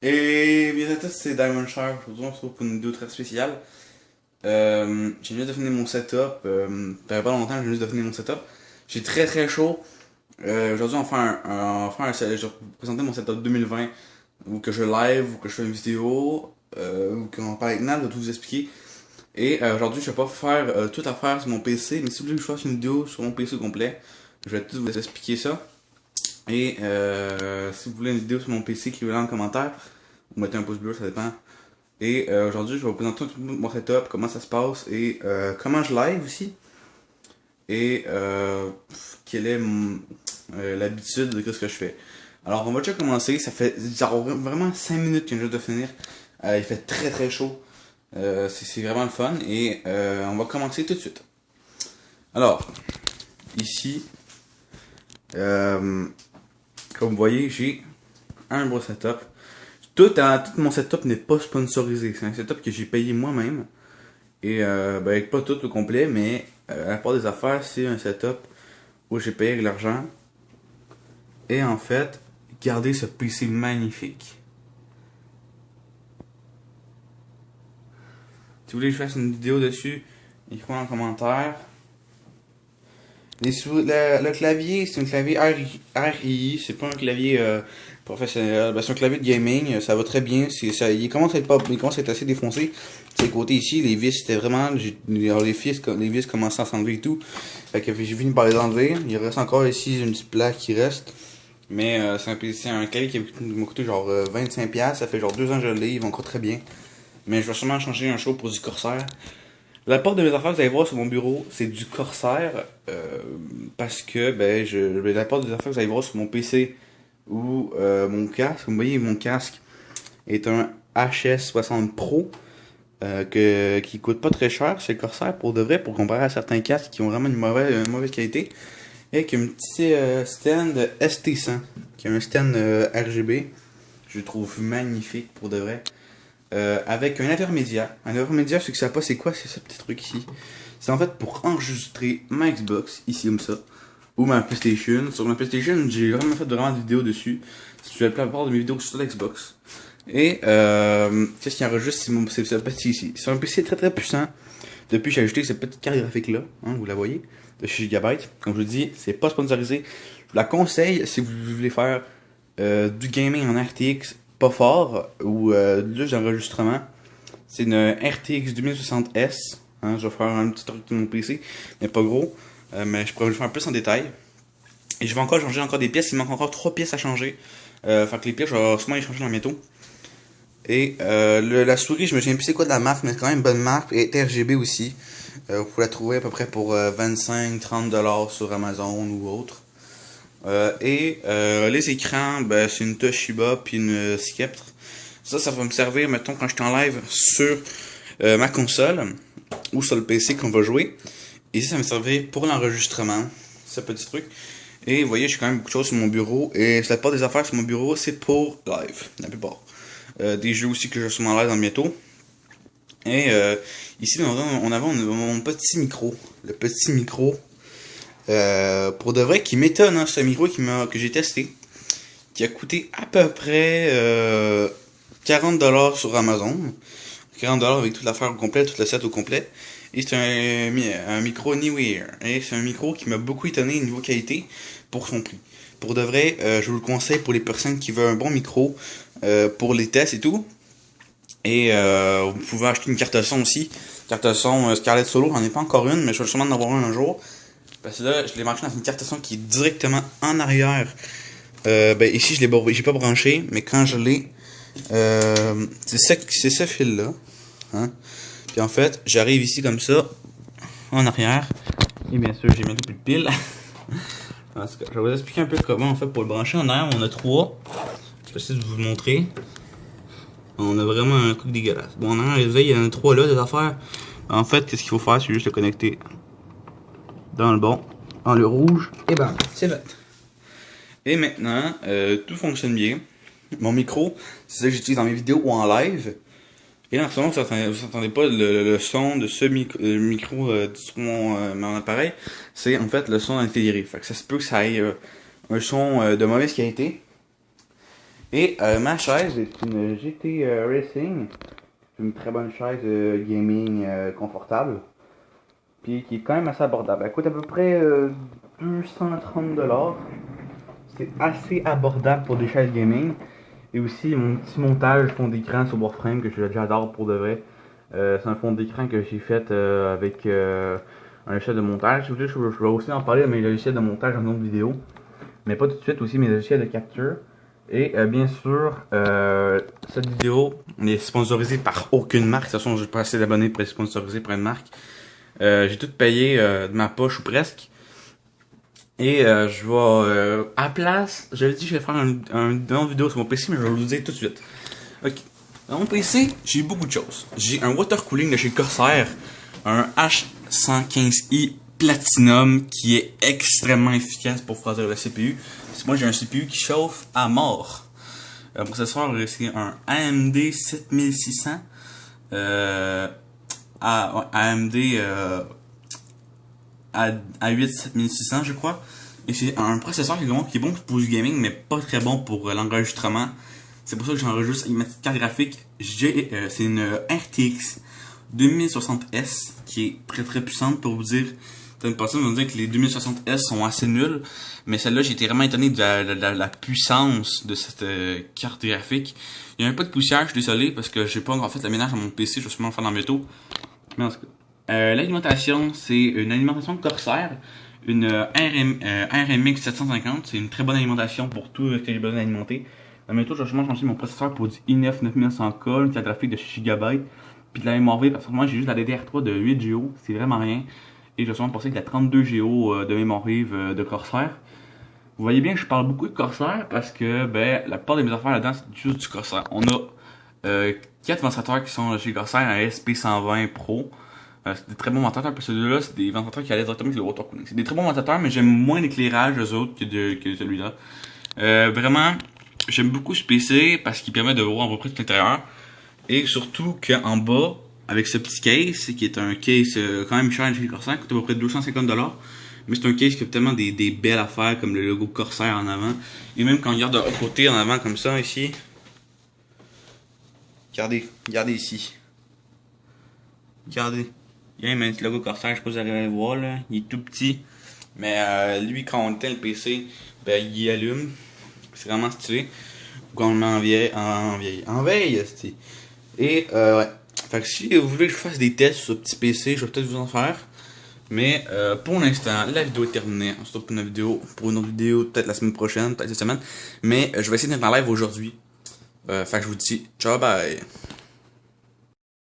Et bien à tous, c'est Diamond Shark. Aujourd'hui, on se retrouve pour une vidéo très spéciale. J'ai juste de finir mon setup. Ça fait pas longtemps que j'ai juste de finir mon setup. J'ai très très chaud. Aujourd'hui, je vais vous présenter mon setup 2020. Ou que je live, ou que je fais une vidéo, ou qu'on parle avec Nat, de tout vous expliquer. Et aujourd'hui, je vais pas faire toute l'affaire sur mon PC, mais si vous voulez que je fasse une vidéo sur mon PC complet, je vais tout vous expliquer ça. Et si vous voulez une vidéo sur mon PC, écrivez-le en commentaire. Vous mettez un pouce bleu, ça dépend. Et aujourd'hui, je vais vous présenter tout mon setup, comment ça se passe et comment je live aussi. Et quelle est l'habitude de ce que je fais. Alors, on va déjà commencer. Ça fait genre vraiment 5 minutes que je viens de finir. Il fait très très chaud. C'est vraiment le fun. Et on va commencer tout de suite. Alors, ici, comme vous voyez, j'ai un gros setup. Tout mon setup n'est pas sponsorisé. C'est un setup que j'ai payé moi-même. Et avec pas tout au complet, mais la part des affaires, c'est un setup où j'ai payé avec l'argent. Et en fait, regardez ce PC magnifique. Si vous voulez que je fasse une vidéo dessus, écrivez en commentaire. Le clavier, c'est un clavier RI, c'est pas un clavier professionnel, c'est un clavier de gaming, ça va très bien, il commence à être assez défoncé. Ces côtés ici, les vis, c'était vraiment, les vis commençaient à s'enlever et tout. Fait que j'ai fini par les enlever. Il reste encore ici une petite plaque qui reste. Mais c'est un clavier qui m'a coûté genre 25$, ça fait genre 2 ans que je l'ai, il va encore très bien. Mais je vais sûrement changer un show pour du Corsair. La porte de mes affaires que vous allez voir sur mon bureau, c'est du Corsair. Parce que la porte des affaires que vous allez voir sur mon PC ou mon casque, vous voyez, mon casque est un HS60 Pro qui coûte pas très cher. C'est le Corsair pour de vrai, pour comparer à certains casques qui ont vraiment une mauvaise qualité. Et qui a un petit stand ST100, qui est un stand RGB. Je le trouve magnifique pour de vrai. Avec un intermédiaire. Un intermédiaire, ceux qui savent pas c'est quoi, c'est ce petit truc ici. C'est en fait pour enregistrer ma Xbox, ici comme ça, ou ma PlayStation. Sur ma PlayStation, j'ai vraiment fait vraiment des vidéos dessus. Je fais la plupart de mes vidéos sur l'Xbox. Et qu'est-ce qui enregistre, c'est ce petit ici. C'est un PC très très puissant. Depuis, j'ai ajouté cette petite carte graphique là, hein, vous la voyez, de chez Gigabyte. Comme je vous dis, c'est pas sponsorisé. Je vous la conseille si vous voulez faire du gaming en RTX pas fort ou juste d'enregistrement. C'est une RTX 2060S. Hein, je vais faire un petit truc de mon PC, mais pas gros. Mais je pourrais le faire plus en détail. Et je vais encore changer encore des pièces. Il manque encore 3 pièces à changer. Fait que les pièces, je vais sûrement les changer dans bientôt. Et la souris, je me souviens plus c'est quoi de la marque, mais c'est quand même une bonne marque. Et RGB aussi. Vous pouvez la trouver à peu près pour 25-30$ sur Amazon ou autre. Les écrans, c'est une Toshiba puis une Sceptre. Ça va me servir, mettons, quand je suis en live sur ma console ou sur le PC qu'on va jouer. Et ça va me servir pour l'enregistrement, ce petit truc. Et vous voyez, j'ai quand même beaucoup de choses sur mon bureau. Et la part des affaires sur mon bureau, c'est pour live, la plupart. Des jeux aussi que je suis en live dans bientôt. Et ici, on avait mon petit micro. Le petit micro. Pour de vrai, qui m'étonne, hein, ce micro que j'ai testé. Qui a coûté à peu près 40$ sur Amazon. 40$ avec toute l'affaire au complet, tout le set au complet. Et c'est un micro Anywhere. Et c'est un micro qui m'a beaucoup étonné niveau qualité pour son prix. Pour de vrai, je vous le conseille pour les personnes qui veulent un bon micro pour les tests et tout. Et vous pouvez acheter une carte son aussi. Carte son Scarlett Solo, j'en ai pas encore une, mais je vais sûrement en avoir un jour. Parce que là, je l'ai marqué dans une carte son qui est directement en arrière. Ici, j'ai pas branché, mais quand je l'ai, c'est ce fil-là. Hein? Puis en fait, j'arrive ici comme ça, en arrière. Et bien sûr, j'ai bientôt plus de piles. Je vais vous expliquer un peu comment on fait pour le brancher. En arrière, on a 3. Je vais essayer de vous le montrer. On a vraiment un truc dégueulasse. Bon, en arrière, il y en a 3 là, des affaires. En fait, qu'est-ce qu'il faut faire? C'est juste le connecter dans le bon, dans le rouge. Et ben, c'est fait. Et maintenant, tout fonctionne bien. Mon micro, c'est ça que j'utilise dans mes vidéos ou en live. Et là, en ce moment, vous n'entendez pas le son de ce micro sur mon appareil. C'est en fait le son intégré. Fait que ça se peut que ça ait un son de mauvaise qualité. Et ma chaise est une GT Racing. C'est une très bonne chaise gaming confortable. Puis qui est quand même assez abordable. Elle coûte à peu près 230$. C'est assez abordable pour des chaises gaming. Et aussi mon petit montage fond d'écran sur Warframe que j'adore pour de vrai. C'est un fond d'écran que j'ai fait avec un logiciel de montage. Si vous voulez, je vais aussi en parler de mes logiciels de montage dans une autre vidéo. Mais pas tout de suite, aussi mes logiciels de capture. Et bien sûr, cette vidéo n'est sponsorisée par aucune marque. De toute façon, j'ai pas assez d'abonnés pour être sponsorisé par une marque. J'ai tout payé de ma poche ou presque. Et je vais, à la place, j'avais dit que je vais faire une vidéo sur mon PC, mais je vais vous le dire tout de suite. Ok. Dans mon PC, j'ai beaucoup de choses. J'ai un water cooling de chez Corsair, un H115i Platinum qui est extrêmement efficace pour refroidir le CPU. Parce que moi j'ai un CPU qui chauffe à mort. Le processeur, c'est un AMD 7600. AMD A8 7600 je crois. Et c'est un processeur qui est bon pour du gaming mais pas très bon pour l'enregistrement. C'est pour ça que j'enregistre avec ma petite carte graphique. C'est une RTX 2060S qui est très très puissante pour vous dire. Une personne va me dire que les 2060S sont assez nuls, mais celle-là, j'ai été vraiment étonné de la puissance de cette carte graphique. Il y a un peu de poussière, je suis désolé, parce que j'ai pas encore fait le ménage à mon PC, je vais sûrement le faire dans bientôt. Mais en tout cas, l'alimentation, c'est une alimentation Corsair, une RMX 750, c'est une très bonne alimentation pour tout ce que j'ai besoin d'alimenter. Dans bientôt, je vais sûrement changer mon processeur pour du i9 9900K, une carte graphique de 6 GB, puis de la mémoire vive, parce que moi, j'ai juste la DDR3 de 8 Go, c'est vraiment rien. Et je vais sûrement passer avec la 32 Go de mémoire vive de Corsair. Vous voyez bien que je parle beaucoup de Corsair parce que ben, la plupart de mes affaires là-dedans c'est juste du Corsair. On a 4 ventilateurs qui sont chez Corsair, un SP120 Pro. C'est des très bons ventilateurs, parce que ceux-là, c'est des ventilateurs qui allaient directement avec le water cooling. C'est des très bons ventilateurs, mais j'aime moins l'éclairage eux autres que celui-là. Vraiment, j'aime beaucoup ce PC parce qu'il permet de voir à peu près tout l'intérieur. Et surtout qu'en bas, avec ce petit case, qui est un case quand même cher chez Corsair, coûte à peu près 250$. Mais c'est un case qui a tellement des belles affaires, comme le logo Corsair en avant. Et même quand on regarde de l'autre côté en avant, comme ça, ici. Regardez ici. Regardez. Il y a même un petit logo Corsair, je sais pas si vous arrivez à le voir, là. Il est tout petit. Mais lui, quand on éteint le PC, ben, il allume. C'est vraiment stylé. Quand on le met en veille, stylé. Et ouais. Fait que si vous voulez que je fasse des tests sur ce petit PC, je vais peut-être vous en faire. Mais pour l'instant, la vidéo est terminée. On se retrouve pour une autre vidéo, peut-être la semaine prochaine, peut-être cette semaine. Mais je vais essayer d'être en live aujourd'hui. Fait que je vous dis ciao, bye.